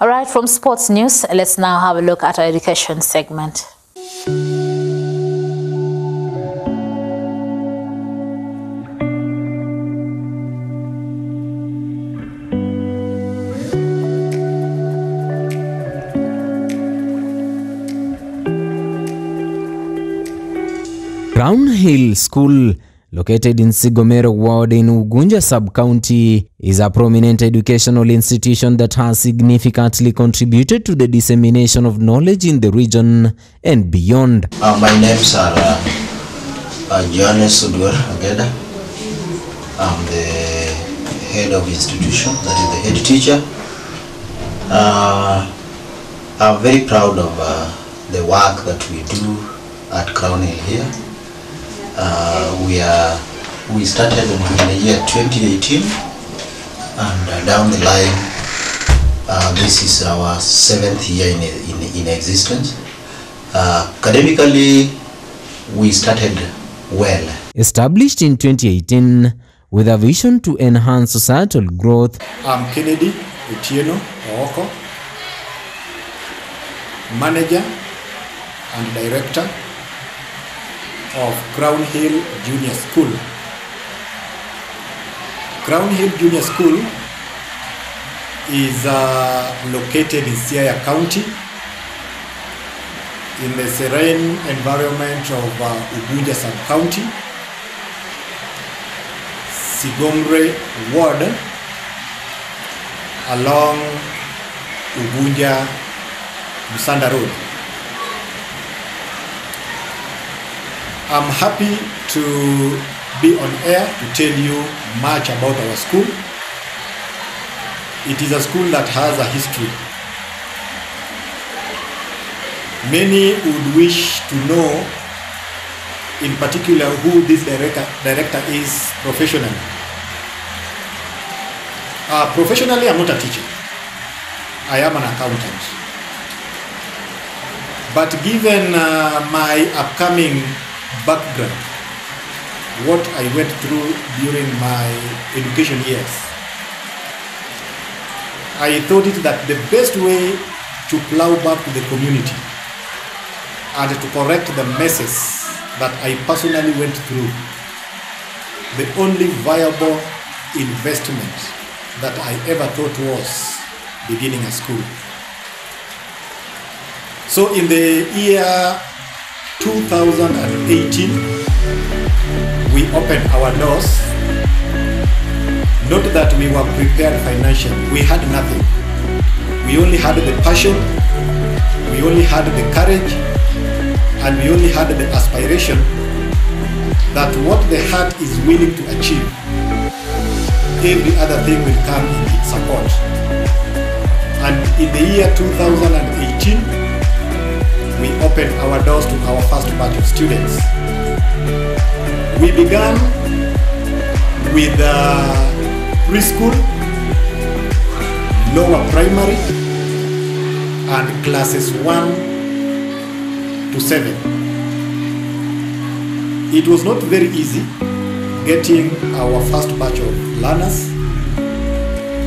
All right, from sports news, let's now have a look at our education segment. Crown Hill School, located in Sigomero Ward in Ugunja Sub-County, is a prominent educational institution that has significantly contributed to the dissemination of knowledge in the region and beyond. My names are Johannes Udwer Ageda. I'm the head of institution, that is the head teacher. I'm very proud of the work that we do at Crown Hill here. We started in the year 2018, and down the line, this is our 7th year in existence. Academically, we started well. Established in 2018 with a vision to enhance societal growth, I'm Kennedy Otieno Ooko, manager and director of Crown Hill Junior School. Crown Hill Junior School is located in Siaya County in the serene environment of Ugunja Sub-County, Sigomero Ward, along Ugunja Busanda Road. I'm happy to be on air to tell you much about our school. It is a school that has a history. Many would wish to know, in particular, who this director is professionally. Professionally, I'm not a teacher. I am an accountant. But given my upcoming background, what I went through during my education years, I thought it that the best way to plow back to the community and to correct the messes that I personally went through, the only viable investment that I ever thought was beginning a school. So in the year 2018, we opened our doors. Not that we were prepared financially. We had nothing. We only had the passion, we only had the courage, and we only had the aspiration that what the heart is willing to achieve, every other thing will come in its support. And in the year 2018, we opened our doors to our first batch of students. We began with preschool, lower primary, and classes 1 to 7. It was not very easy getting our first batch of learners,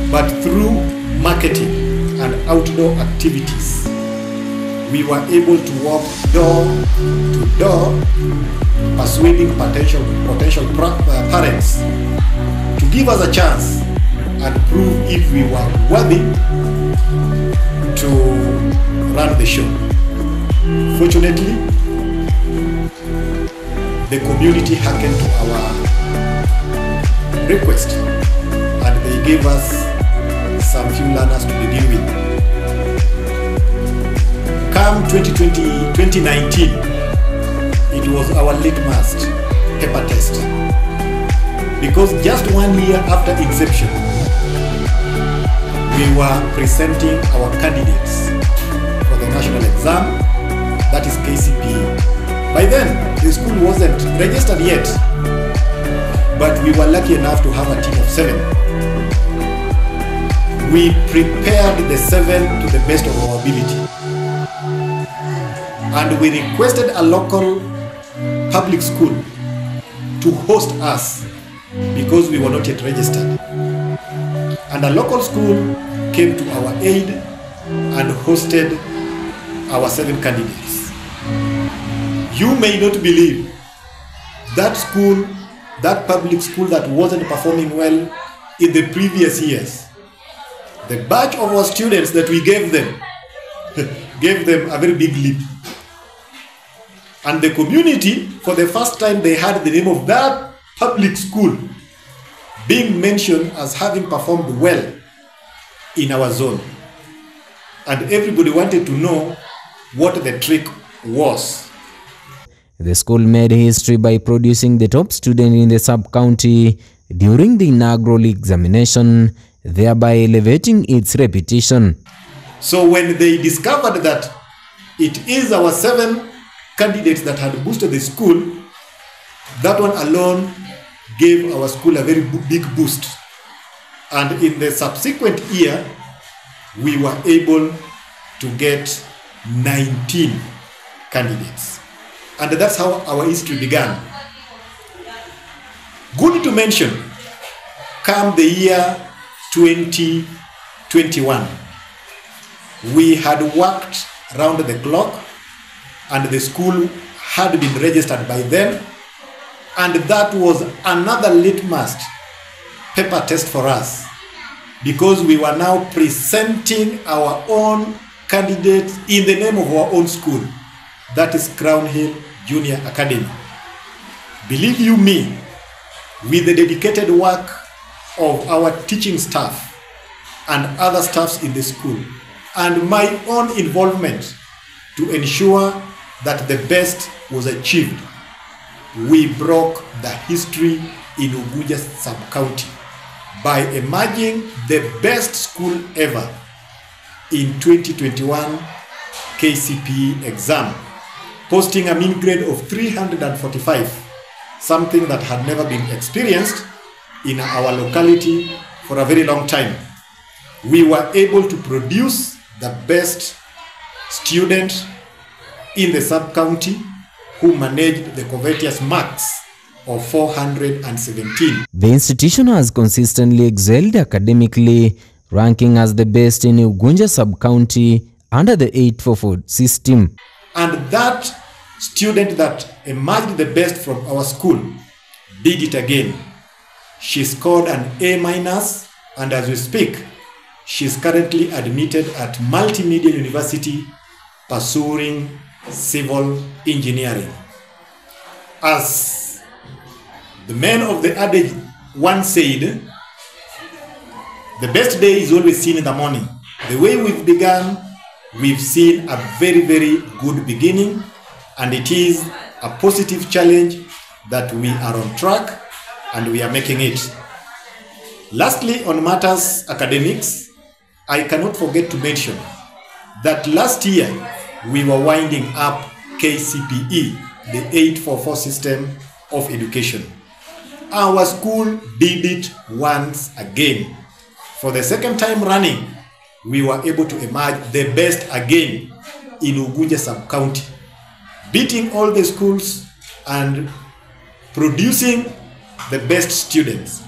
but through marketing and outdoor activities, we were able to walk door to door, persuading potential parents to give us a chance and prove if we were worthy to run the show. Fortunately, the community hearkened to our request and they gave us some few learners to begin with. Come 2019, it was our litmus paper test. Because just 1 year after inception, we were presenting our candidates for the national exam, that is KCPE. By then, the school wasn't registered yet, but we were lucky enough to have a team of 7. We prepared the 7 to the best of our ability. And we requested a local public school to host us because we were not yet registered. And a local school came to our aid and hosted our 7 candidates. You may not believe that school, that public school that wasn't performing well in the previous years, the batch of our students that we gave them a very big leap. And the community, for the first time, they had the name of that public school being mentioned as having performed well in our zone. And everybody wanted to know what the trick was. The school made history by producing the top student in the sub-county during the inaugural examination, thereby elevating its reputation. So when they discovered that it is our 7 candidates that had boosted the school, that one alone gave our school a very big boost. And in the subsequent year, we were able to get 19 candidates. And that's how our history began. Good to mention, come the year 2021, we had worked round the clock and the school had been registered by then, and that was another litmus paper test for us, because we were now presenting our own candidates in the name of our own school, that is Crown Hill Junior Academy. Believe you me, with the dedicated work of our teaching staff and other staffs in the school, and my own involvement to ensure that the best was achieved, we broke the history in Ugunja sub-county by emerging the best school ever in 2021 KCPE exam, posting a mean grade of 345, something that had never been experienced in our locality for a very long time. We were able to produce the best student in the sub-county who managed the covetous marks of 417. The institution has consistently excelled academically, ranking as the best in Ugunja sub-county under the 844 system. And that student that emerged the best from our school did it again. She scored an A-, and as we speak, she is currently admitted at Multimedia University pursuing civil engineering. As the man of the adage once said, the best day is always seen in the morning. The way we've begun, we've seen a very, very good beginning, and it is a positive challenge that we are on track and we are making it. Lastly, on matters academics, I cannot forget to mention that last year we were winding up KCPE, the 844 system of education. Our school did it once again. For the second time running, we were able to emerge the best again in Ugunja sub-county, beating all the schools and producing the best students.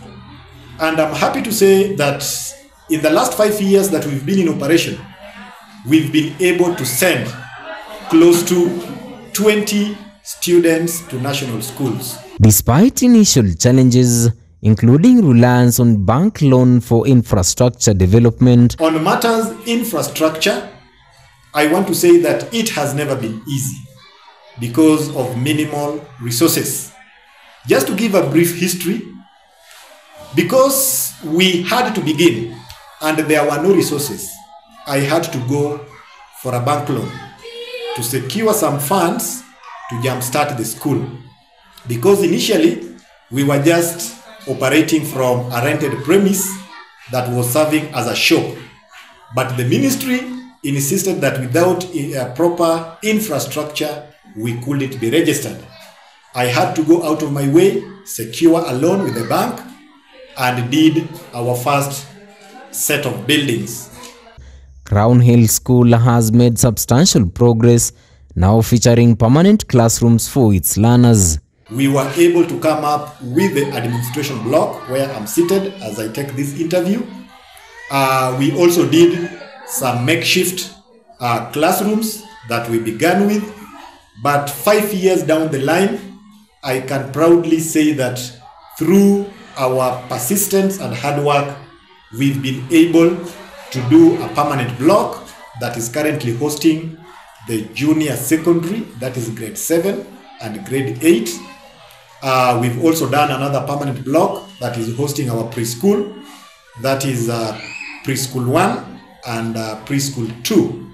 And I'm happy to say that in the last 5 years that we've been in operation, we've been able to send close to 20 students to national schools. Despite initial challenges, including reliance on bank loan for infrastructure development. On matters infrastructure, I want to say that it has never been easy because of minimal resources. Just to give a brief history, because we had to begin and there were no resources, I had to go for a bank loan to secure some funds to jumpstart the school. Because initially, we were just operating from a rented premise that was serving as a shop. But the ministry insisted that without a proper infrastructure, we couldn't be registered. I had to go out of my way, secure a loan with the bank, and did our first set of buildings. Crown Hill School has made substantial progress, now featuring permanent classrooms for its learners. We were able to come up with the administration block where I'm seated as I take this interview. We also did some makeshift classrooms that we began with, but 5 years down the line, I can proudly say that through our persistence and hard work, we've been able to do a permanent block that is currently hosting the junior secondary, that is grade 7 and grade 8. We've also done another permanent block that is hosting our preschool, that is preschool 1 and preschool 2.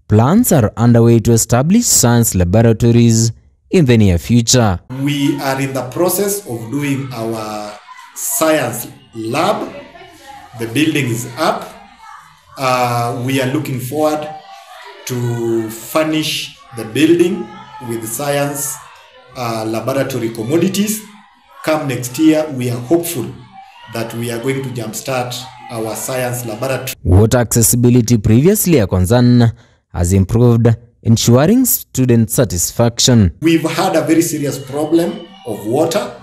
Plans are underway to establish science laboratories in the near future. We are in the process of doing our science lab. The building is up. We are looking forward to furnish the building with science laboratory commodities. Come next year, we are hopeful that we are going to jumpstart our science laboratory. Water accessibility, previously a concern, has improved, ensuring student satisfaction. We've had a very serious problem of water.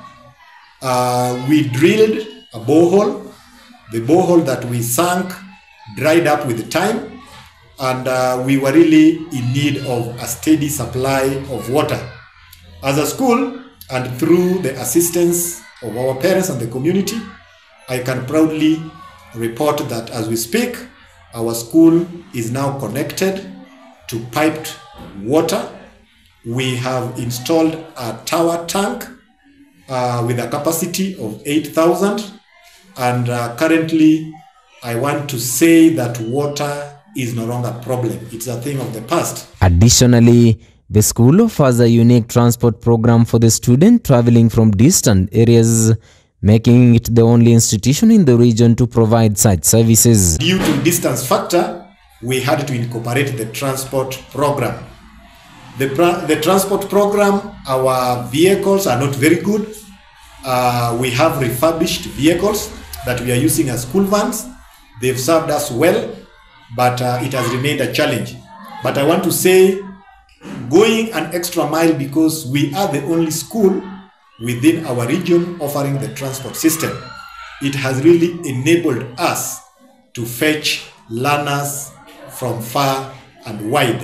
We drilled a borehole. The borehole that we sank dried up with time, and we were really in need of a steady supply of water. As a school, and through the assistance of our parents and the community, I can proudly report that as we speak, our school is now connected to piped water. We have installed a tower tank with a capacity of 8,000, and currently I want to say that water is no longer a problem. It's a thing of the past. Additionally, the school offers a unique transport program for the student traveling from distant areas, making it the only institution in the region to provide such services. Due to distance factor, we had to incorporate the transport program. The transport program, our vehicles are not very good. We have refurbished vehicles that we are using as school vans. They've served us well, but it has remained a challenge. But I want to say, going an extra mile, because we are the only school within our region offering the transport system, it has really enabled us to fetch learners from far and wide.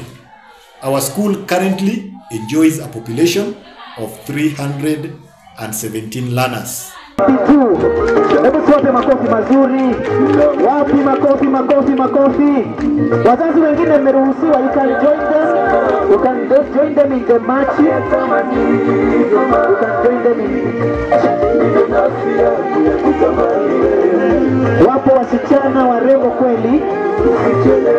Our school currently enjoys a population of 317 learners. Hebu tuwape makofi mazuri. Wapi makofi, makofi, makofi. Wazazi wengine mmeruhusiwa, you can join them. You can join them in the march. You can join them in. Wapo wasichana warembo kweli.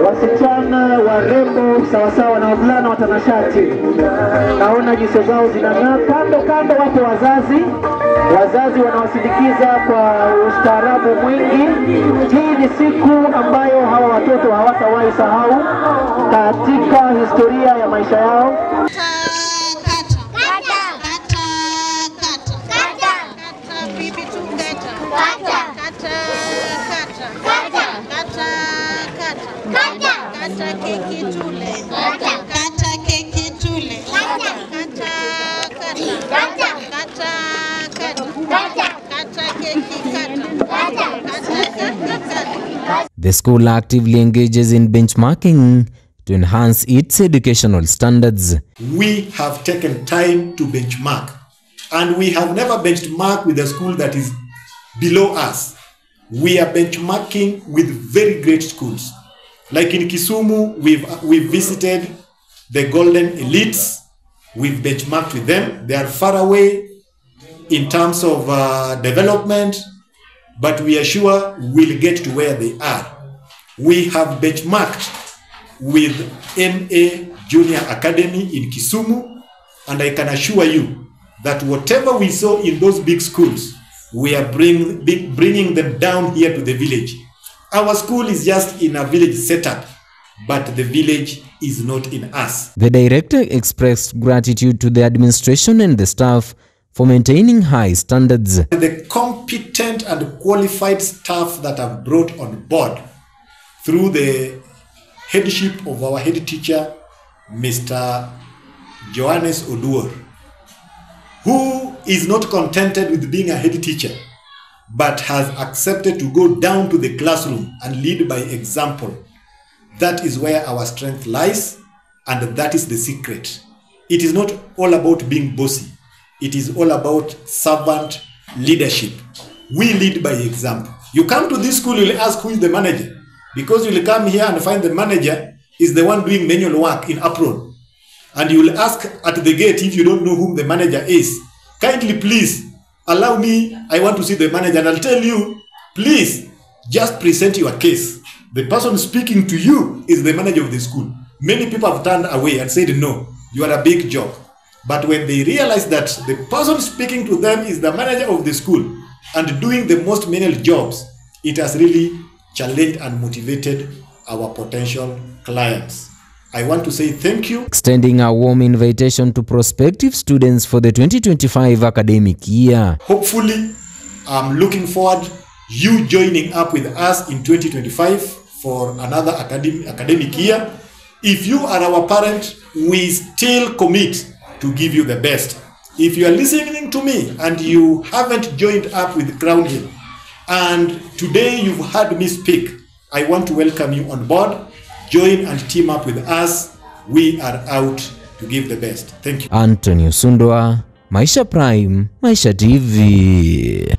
Wasichana warembo sawasawa na wavulana watanashati. Naona nyuso zao zinang'aa. Kando kando wapo wazazi. Wazazi wanawasindikiza kwa ustaarabu mwingi. Hii ni siku ambayo hawa watoto hawatawahi sahau katika historia ya maisha yao. The school actively engages in benchmarking to enhance its educational standards. We have taken time to benchmark, and we have never benchmarked with a school that is below us. We are benchmarking with very great schools. Like in Kisumu, we've visited the Golden Elites. We've benchmarked with them. They are far away in terms of development, but we are sure we'll get to where they are. We have benchmarked with MA Junior Academy in Kisumu, and I can assure you that whatever we saw in those big schools, we are bringing them down here to the village. Our school is just in a village setup, but the village is not in us. The director expressed gratitude to the administration and the staff for maintaining high standards. The competent and qualified staff that have brought on board through the headship of our head teacher, Mr. Johannes Oduor, who is not contented with being a head teacher, but has accepted to go down to the classroom and lead by example. That is where our strength lies, and that is the secret. It is not all about being bossy. It is all about servant leadership. We lead by example. You come to this school, you'll ask who is the manager, because you'll come here and find the manager is the one doing manual work in apron. And you will ask at the gate, if you don't know whom the manager is, kindly please allow me, I want to see the manager. And I'll tell you, please just present your case. The person speaking to you is the manager of the school. Many people have turned away and said, no, you are a big job. But when they realize that the person speaking to them is the manager of the school and doing the most menial jobs, it has really challenged and motivated our potential clients. I want to say thank you. Extending a warm invitation to prospective students for the 2025 academic year. Hopefully, I'm looking forward you joining up with us in 2025 for another academic year. If you are our parent, we still commit to give you the best. If you are listening to me and you haven't joined up with Crown Hill, and today you've heard me speak, I want to welcome you on board. Join and team up with us. We are out to give the best. Thank you. Anthony Usundwa, Maisha Prime, Maisha TV.